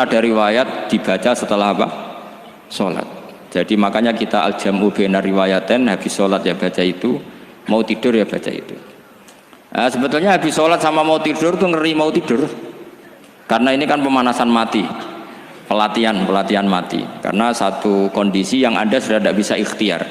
ada riwayat dibaca setelah apa? Sholat. Jadi makanya kita al-jam'u baina riwayaten, habis sholat ya baca itu, mau tidur ya baca itu. Nah, sebetulnya habis sholat sama mau tidur tuh ngeri mau tidur, karena ini kan pemanasan mati, pelatihan mati, karena satu kondisi yang Anda sudah tidak bisa ikhtiar.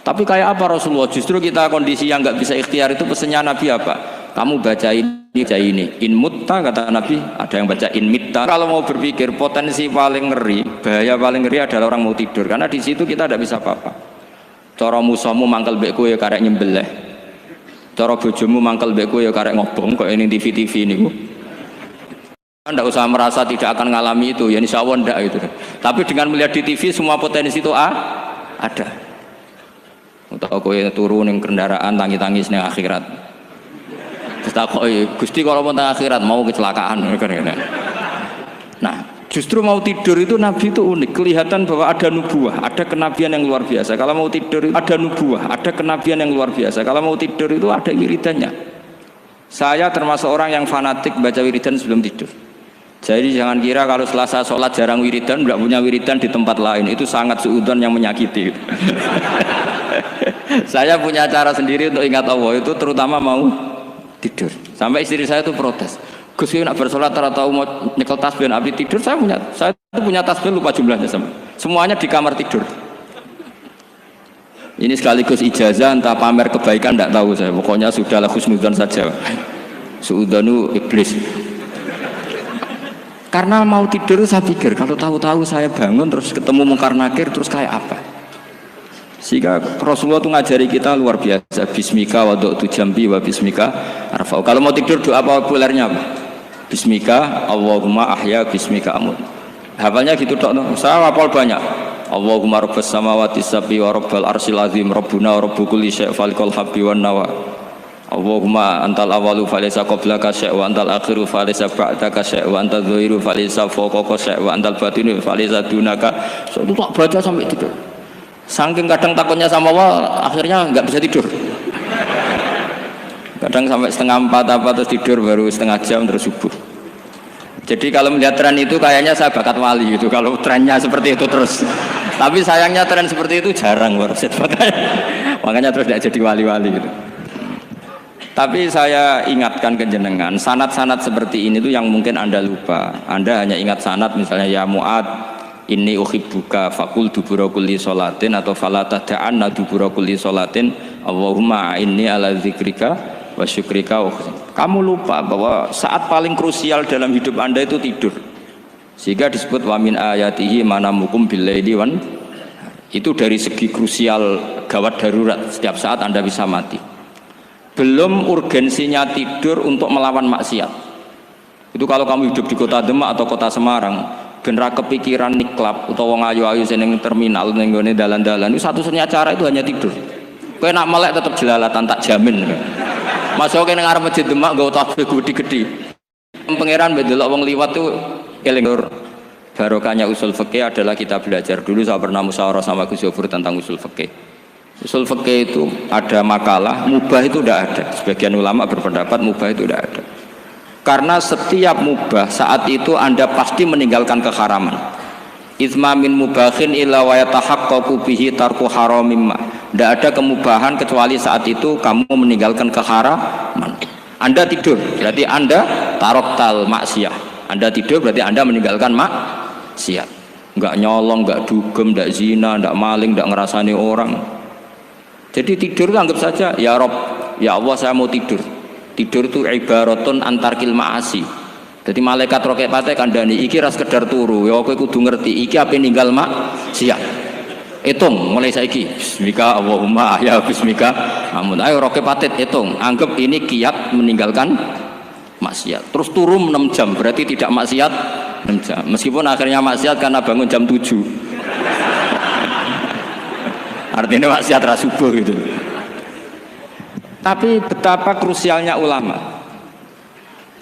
Tapi kayak apa Rasulullah? Justru kita kondisi yang nggak bisa ikhtiar itu pesannya Nabi apa? Kamu baca ini, in mutta kata Nabi, ada yang baca in mitta. Kalau mau berpikir potensi paling ngeri, bahaya paling ngeri adalah orang mau tidur, karena di situ kita tidak bisa apa-apa. Cara musuhmu mangkel mbek kowe ya karek nyembelih. Cara bojomu mangkel mbek kowe ya karek ngobong kok ini TV niku. Anda usah merasa tidak akan mengalami itu, ya insya Allah enggak itu. Tapi dengan melihat di TV semua potensi itu ada. Untuk kowe turu ning kendaraan tangi-tangis ning akhirat. Takoi Gusti kalau mau akhirat mau kecelakaan. Nah, justru mau tidur itu Nabi itu unik, kelihatan bahwa ada nubuah, ada kenabian yang luar biasa. Kalau mau tidur itu ada nubuah, ada kenabian yang luar biasa. Kalau mau tidur itu ada wiridannya. Saya termasuk orang yang fanatik baca wiridan sebelum tidur. Jadi jangan kira kalau Selasa sholat jarang wiridan, tidak punya wiridan di tempat lain, itu sangat suudzon yang menyakiti. Saya punya cara sendiri untuk ingat Allah, itu terutama mau tidur. Sampai istri saya itu protes, Gus nak bersolat tahu mau nyekel tasbih abdi tidur. Saya itu punya tasbih lupa jumlahnya semuanya di kamar tidur. Ini sekaligus ijazah entah pamer kebaikan tidak tahu saya, pokoknya sudahlah husnudzon saja. Suudzonu iblis. Karena mau tidur saya pikir kalau tahu-tahu saya bangun terus ketemu mungkar nakir terus kayak apa. Sehingga Rasulullah itu ngajari kita luar biasa. Bismika wadu'tu jambi wa bismika arfa'u. Kalau mau tidur doa populernya apa? Bismika Allahumma ahya bismika amut. Hafalnya gitu dok. Saya hafal banyak. Allahumma rabbas samawati sab'i wa rabbal arsyil azim rabbuna wa rabbu kulli syai' falikul habbi wan nawa. Allahumma antal awalu falaysa qablaka syai' wa antal akhiru falaysa ba'daka syai' wa antal dhahiru falaysa fawqaka syai' wa antal batinu falaysa dunaka. So, itu tak baca sampai tidur. Saking kadang takutnya sama Allah, akhirnya nggak bisa tidur. Kadang sampai 3:30 apa terus tidur baru setengah jam terus subuh. Jadi kalau melihat tren itu kayaknya saya bakat wali gitu. Kalau trennya seperti itu terus. Tapi sayangnya tren seperti itu jarang warset makanya terus tidak jadi wali-wali gitu. Tapi saya ingatkan ke jenengan, sanad-sanad seperti ini tuh yang mungkin Anda lupa. Anda hanya ingat sanad misalnya ya Mu'ad inni uhibbuka faqul dubura kulli sholatin atau fala tad'anna dubura kulli sholatin Allahumma inni ala dzikrika wa syukrika. Kamu lupa bahwa saat paling krusial dalam hidup Anda itu tidur, sehingga disebut wa min ayatihi manamukum billaili wan. Itu dari segi krusial, gawat darurat, setiap saat Anda bisa mati. Belum urgensinya tidur untuk melawan maksiat. Itu kalau kamu hidup di kota Demak atau kota Semarang, bener kepikiran niklap atau wong ayu-ayu seneng terminal ning gone dalan-dalan itu satu-satunya cara itu hanya tidur. Kowe nak melek tetap jelalatan tak jamin. Masuk ning arep masjid Demak nggo tasbih gede-gede. Pangeran mbek delok wong liwat tuh eling. Barokahnya usul fikih adalah kita belajar dulu. Saya pernah musyawarah sama Gus Yofur tentang usul fikih. Usul fikih itu ada makalah mubah itu tidak ada. Sebagian ulama berpendapat mubah itu tidak ada. Karena setiap mubah saat itu Anda pasti meninggalkan keharaman. Itsma min mubahin illa wa yatahaqqaqu bihi tarku haramim. Tidak ada kemubahan kecuali saat itu kamu meninggalkan keharaman. Anda tidur, berarti Anda taroktal maksiyah. Anda tidur berarti Anda meninggalkan maksiat. Enggak nyolong, enggak dugem, enggak zina, enggak maling, enggak ngerasani orang. Jadi tidur itu anggap saja ya Rob, ya Allah saya mau tidur. Tidur itu ibaratun antarkil ma'asi. Jadi malaikat roket pate kandani iki ras sekedar turu ya kowe kudu ngerti iki ape ninggal maksiat. Hitung mulai saiki bismika Allahumma ahya bismika amun. Ayo roket pate hitung, anggap ini kiat meninggalkan maksiat. Terus turu 6 jam berarti tidak maksiat 6 jam. Meskipun akhirnya maksiat karena bangun jam 7. Artinya maksiat ra subuh gitu. Tapi betapa krusialnya ulama.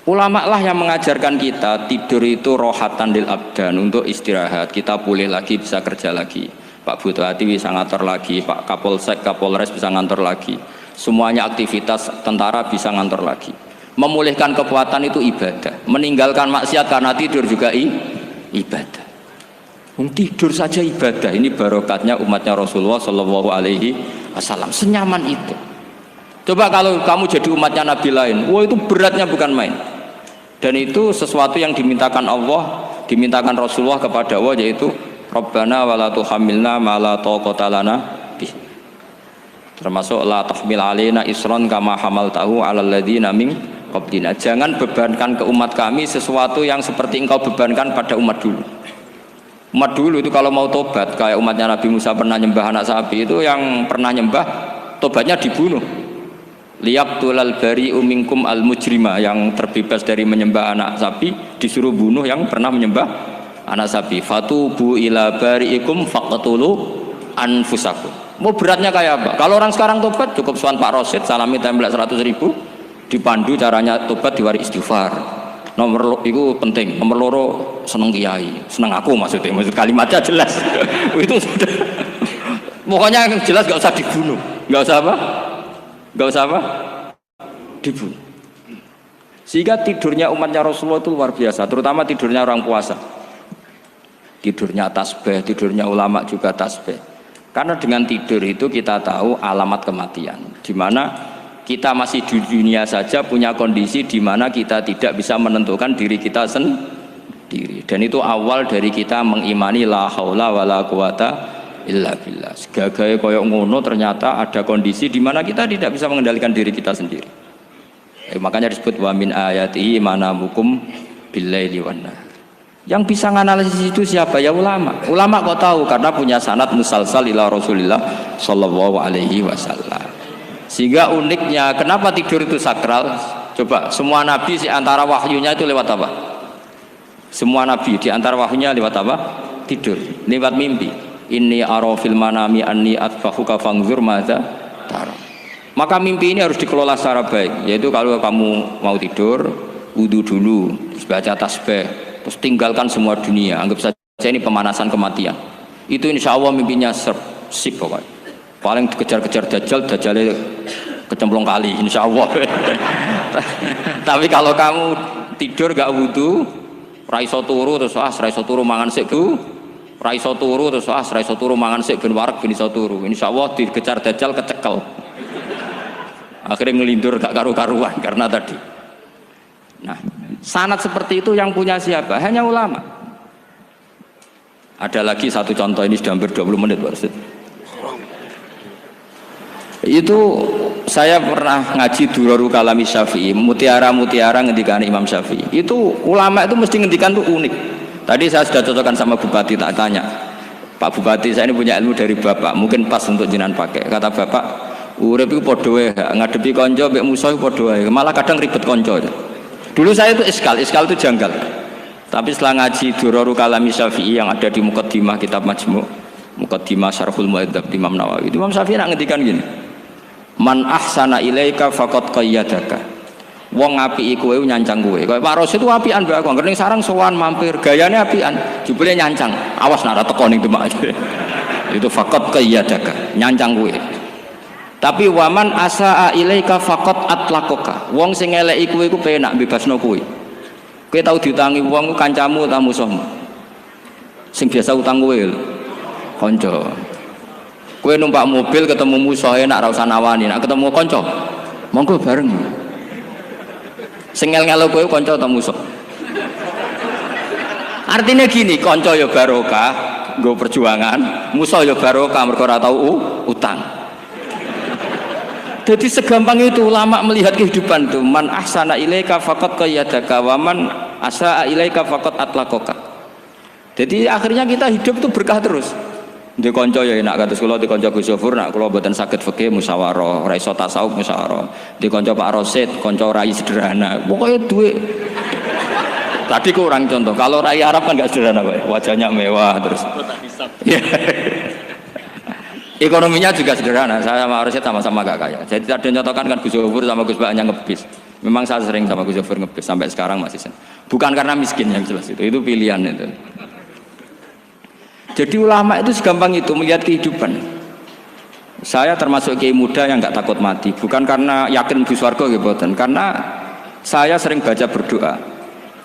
Ulama lah yang mengajarkan kita tidur itu rohatan lil abdan, untuk istirahat. Kita pulih lagi, bisa kerja lagi. Pak Butuhati bisa ngantor lagi, Pak Kapolsek, Kapolres bisa ngantor lagi. Semuanya aktivitas tentara bisa ngantor lagi. Memulihkan kekuatan itu ibadah. Meninggalkan maksiat karena tidur juga ibadah. ibadah. Tidur saja ibadah. Ini barokatnya umatnya Rasulullah Shallallahu Alaihi Wasallam. Senyaman itu. Coba kalau kamu jadi umatnya Nabi lain, wah itu beratnya bukan main. Dan itu sesuatu yang dimintakan Allah, dimintakan Rasulullah kepada Allah, yaitu Rabbana wa la tuhammilna ma la taqata lana bih. Termasuk la tahmil alaina isron kama hamaltahu 'alal ladzina min qablina. Jangan bebankan ke umat kami sesuatu yang seperti engkau bebankan pada umat dulu. Umat dulu itu kalau mau tobat, kayak umatnya Nabi Musa pernah nyembah anak sapi, itu yang pernah nyembah tobatnya dibunuh. Liyaqtulal bari'u minkum al mujrima, yang terbebas dari menyembah anak sapi disuruh bunuh yang pernah menyembah anak sapi. Fatubu ila bari'ikum faqtulu anfusakum. Mau beratnya kayak apa? Kalau orang sekarang tobat cukup sowan Pak Rosid, salami template 100.000, dipandu caranya tobat, diwari istighfar. Nomor itu penting, nomor loro seneng kiai, seneng aku maksudnya, maksud kalimatnya jelas. Itu sudah, pokoknya yang jelas gak usah dibunuh, gak usah apa, gak usah apa, dibunuh. Sehingga tidurnya umatnya Rasulullah itu luar biasa, terutama tidurnya orang puasa, tidurnya tasbih, tidurnya ulama juga tasbih. Karena dengan tidur itu kita tahu alamat kematian, di mana kita masih di dunia saja punya kondisi di mana kita tidak bisa menentukan diri kita sendiri, dan itu awal dari kita mengimani la haula wala quwata illa billah. Segagai koyok ngono ternyata ada kondisi di mana kita tidak bisa mengendalikan diri kita sendiri. Makanya disebut wa min ayatihi manamukum billaili wan nahar. Yang bisa menganalisis itu siapa? Ya ulama. Ulama kok tahu karena punya sanad musalsal ila Rasulillah sallallahu alaihi wasallam. Sehingga uniknya kenapa tidur itu sakral? Coba semua nabi di antara wahyunya itu lewat apa? Semua nabi di antara wahyunya lewat apa? Tidur, lewat mimpi. Inni ara fil manami anni atfahuka fangzur madza tara. Maka mimpi ini harus dikelola secara baik, yaitu kalau kamu mau tidur, wudu dulu, terus baca tasbih, terus tinggalkan semua dunia, anggap saja ini pemanasan kematian. Itu insya Allah mimpinya sip pokoknya. Paling dikejar-kejar dajjal, dajjalnya kecemplung kali, insya Allah. Tapi kalau kamu tidur gak wudu, raiso turu terus raiso turu mangan sik bu, raiso turu terus raiso turu mangan sik ben wareg ben iso turu. Insya Allah dikejar dajjal kecekel. Akhirnya ngelindur gak karu-karuan karena tadi. Nah, sanad seperti itu yang punya siapa? Hanya ulama. Ada lagi satu contoh, ini sudah hampir 20 menit Pak Ustaz. Itu saya pernah ngaji Durarul Kalami Syafi'i, mutiara-mutiara ngendikan Imam Syafi'i. Itu ulama itu mesti ngendikan tuh unik. Tadi saya sudah cocokkan sama Bupati, tak tanya, Pak Bupati saya ini punya ilmu dari Bapak, mungkin pas untuk jenengan pakai. Kata Bapak, urip iku padha wae, ngadepi kanca mbek musuh padha wae, malah kadang ribet kanca. Dulu saya itu iskal itu janggal. Tapi setelah ngaji Durarul Kalami Syafi'i yang ada di Muqaddimah kitab Majmu', Muqaddimah Syarhul Mu'adzab Imam Nawawi, itu Imam Syafi'i nak ngendikan gini. Man ahsana ilaika faqad qayyadaka. Wong apiki kowe nyancang kowe. Kaya Pak Rosid itu apian mbak aku. Ngerti sarang sowan mampir, gayane apian, jebule nyancang. Awas nak ra teko ning Demak. Itu faqad qayyadaka, nyancang kowe. Tapi waman asaa ilaika faqad atlaqaka. Wong sing eleki kowe iku penak bebasno kowe. Kowe tau diutangi wong kancamu ta musuhmu? Sing biasa utang kowe lho. Kanca. Kowe numpak mobil ketemu musuh enak ra usah nawani, nek ketemu kanca monggo bareng. Sing ngel-ngelo kowe kanca atau musuh? Artinya gini, kanca ya barokah nggo perjuangan, musuh ya barokah mergo ora tau utang. Jadi segampang itu ulama melihat kehidupan tuh. Man ahsana ilaika faqad qayyadaka wa man asaa ilaika faqad atlaqaka. Jadi akhirnya kita hidup tuh berkah terus. Di konco ya enak kados kula di konco Gus Zofur nak kula mboten saged fikih musyawarah, ora iso tasawuf musyawarah. Di konco Pak Rosid, konco rai sederhana. Pokoknya duit. Tadi kurang contoh. Kalau rai Arab kan enggak sederhana, Pak. Wajahnya mewah terus. Ekonominya juga sederhana. Saya sama Rosid sama-sama gak kaya. Jadi ada nyontohkan kan Gus Zofur sama Gus Baknya ngebis. Memang saya sering sama Gus Zofur ngebis sampai sekarang masih sering. Bukan karena miskin yang jelas itu pilihan itu. Jadi ulama itu segampang itu melihat kehidupan. Saya termasuk kiai muda yang nggak takut mati, bukan karena yakin di surga gitu, karena saya sering baca berdoa.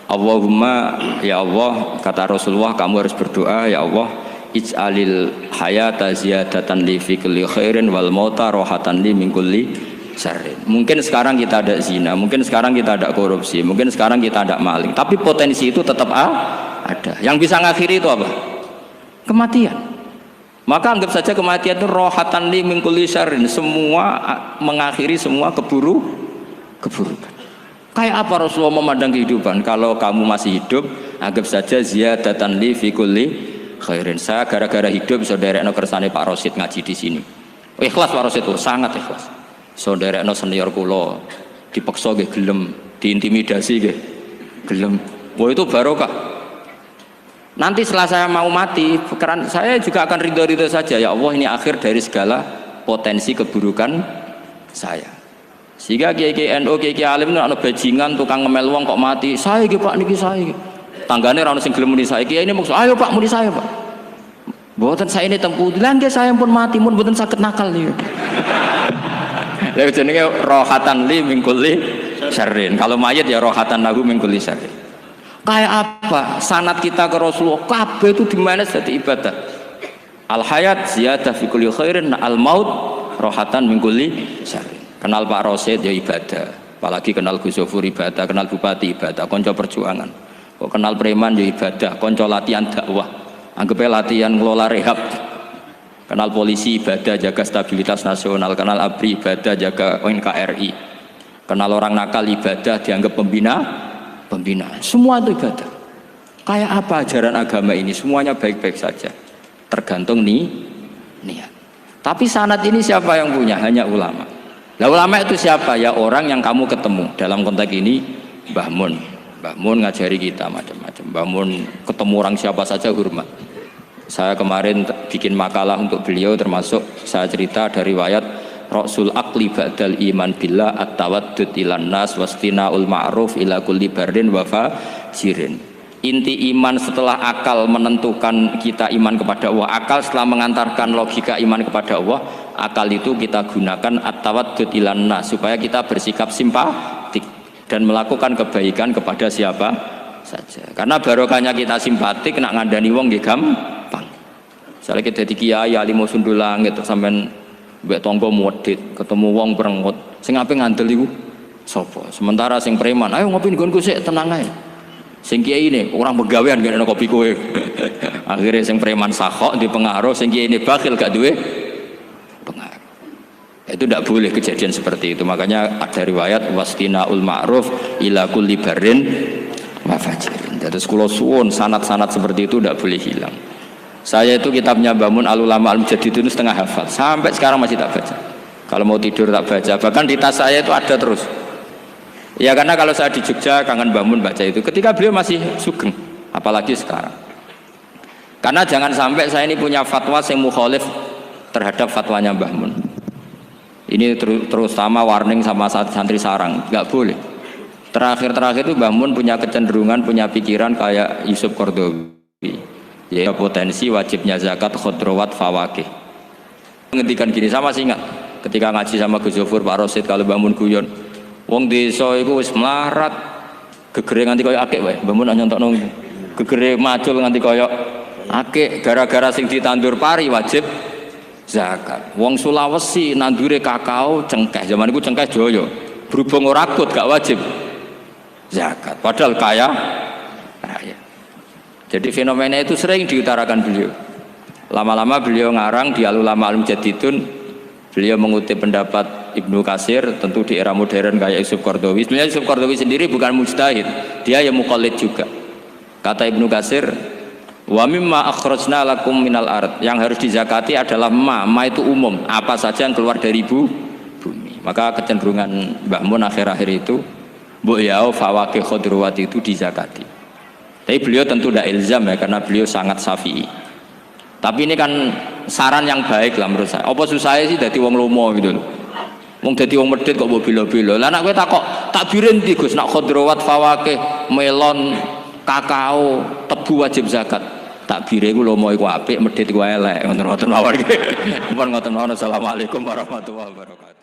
Allahumma ya Allah, kata Rasulullah, kamu harus berdoa, ya Allah, ij'alil hayata ziyadatan li fi kulli khairin wal mauta rohatan li min kulli syarrin. Mungkin sekarang kita ada zina, mungkin sekarang kita ada korupsi, mungkin sekarang kita ada maling, tapi potensi itu tetap ada. Yang bisa ngakhiri itu apa? Kematian. Maka anggap saja kematian itu rohatan li min kulli syarrin, semua mengakhiri semua keburukan. Kayak apa Rasulullah memandang kehidupan? Kalau kamu masih hidup, anggap saja ziyadatan li fi kulli khairin. Saya gara-gara hidup saudaranya kersane Pak Rosid ngaji di sini. Ikhlas Pak Rosid itu sangat ikhlas. Saudaranya senior kula dipaksa nggih gelem, diintimidasi nggih gelem. Wah itu barokah. Nanti setelah saya mau mati, karena saya juga akan ridho-ridho saja. Ya Allah, ini akhir dari segala potensi keburukan saya. Sehingga kiai-kiai NU, kiai-kiai alim itu ada bajingan, tukang ngemel wong kok mati. Saya iki Pak niki saya. Tanggane ra ono sing gelem muni saya. Kiai ini maksud, ayo Pak muni saya Pak. Mboten saya ini tempuh. Lah nggih saya pun mati, mun mboten saged nakal niku. Lha jenenge rohatan li min kulli syarrin. Kalau mayit ya rohatan lahu min kulli syarrin. Kayak apa sanad kita ke Rasulullah, kabeh itu dimana jadi ibadah. Al hayat ziyadah fi kulli khairin, al maut rohatan min kulli syarrin. Kenal Pak Rosid ya ibadah, apalagi kenal Gus Zofur ibadah, kenal Bupati ibadah, konco perjuangan. Kok kenal preman ya ibadah, konco latihan dakwah, anggapnya latihan ngelola rehab. Kenal polisi ibadah, jaga stabilitas nasional. Kenal ABRI ibadah, jaga NKRI. Kenal orang nakal ibadah, dianggap pembina. Semua itu ibadah. Kayak apa ajaran agama ini? Semuanya baik-baik saja, tergantung niat. Tapi sanad ini siapa yang punya? Hanya ulama. Nah ulama itu siapa? Ya orang yang kamu ketemu. Dalam konteks ini Mbah Mun ngajari kita macam-macam. Mbah Mun ketemu orang siapa saja hormat. Saya kemarin bikin makalah untuk beliau, termasuk saya cerita dari riwayat Rasul akli ba'dal iman billah at-tawaddud ilan nas wastina'ul ma'ruf ila kulli barrin wa fajirin. Inti iman setelah akal menentukan kita iman kepada Allah, akal setelah mengantarkan logika iman kepada Allah, akal itu kita gunakan at-tawaddud ilan nas supaya kita bersikap simpatik dan melakukan kebaikan kepada siapa saja. Karena barokahnya kita simpatik, nak ngandani wong nggih gampang. Misalnya kita di kiai alimo sundulang gitu sampean mbek tonggo modit, ketemu wong perengut, sing ape ngandel iku sapa? Sementara sing preman, ayo ngopi nggonku sik tenang ae. Sing kiai ini orang begawean gak ana kopi kowe. Akhirnya sing preman sakhok di pengaruh, sing kiai ini bakhil gak duwe pengaruh. Itu tidak boleh kejadian seperti itu. Makanya ada riwayat wastinaul ma'ruf ila kulli barrin wa fajirin. Jadi kula suwun sanad-sanad seperti itu tidak boleh hilang. Saya itu kitabnya Mbah Mun Al-Ulama Al-Mujaddidun setengah hafal, sampai sekarang masih tak baca. Kalau mau tidur tak baca, bahkan di tas saya itu ada terus. Ya karena kalau saya di Jogja kangen Mbah Mun baca itu, ketika beliau masih sugeng, apalagi sekarang. Karena jangan sampai saya ini punya fatwa yang mukhalif terhadap fatwanya Mbah Mun. Ini terutama warning sama santri sarang, nggak boleh. Terakhir itu Mbah Mun punya kecenderungan, punya pikiran kayak Yusuf Qaradawi. Ya potensi wajibnya zakat khodrowat fawakih. Ngendikan gini, sama sih ingat ketika ngaji sama Gus Zofur Pak Rosid kalau bangun guyon wong desa iku wis melarat gegere nganti koyo akeh wae. Mbah Mun nyontokno gegere macul nganti koyo akeh gara-gara sing ditandur pari wajib zakat. Wong Sulawesi nandure kakao cengkeh, zaman iku cengkeh joyo. Berhubung ora akut gak wajib zakat. Padahal kaya raya. Jadi fenomena itu sering diutarakan beliau. Lama-lama beliau ngarang di Al-Ulama Al-Mujaddidun, beliau mengutip pendapat Ibnu Katsir, tentu di era modern kayak Yusuf Qaradawi. Sebenarnya Yusuf Qaradawi sendiri bukan mujtahid, dia yang muqallid juga. Kata Ibnu Katsir, wa mimma akhrajna lakum minal ard, yang harus dizakati adalah ma itu umum, apa saja yang keluar dari bumi. Maka kecenderungan Mbah Mun akhir-akhir itu mbok yao fawakih khodrowat itu dizakati. Tapi beliau tentu tidak ilzam ya, karena beliau sangat syafi'i. Tapi ini kan saran yang baik lah menurut saya. Apa susah sih dadi wong lomo gitu loh. Wong dadi wong medhit kok mbok bila-bila. Lah nek kowe takok takbirin ndi Gus, nak khodrowat fawakih, melon, kakao, tebu wajib zakat. Takbire iku lomo iku apik, medhit iku elek. Ngoten-ngoten mawon iki. Mumpun ngoten mawon. Assalamualaikum warahmatullahi wabarakatuh.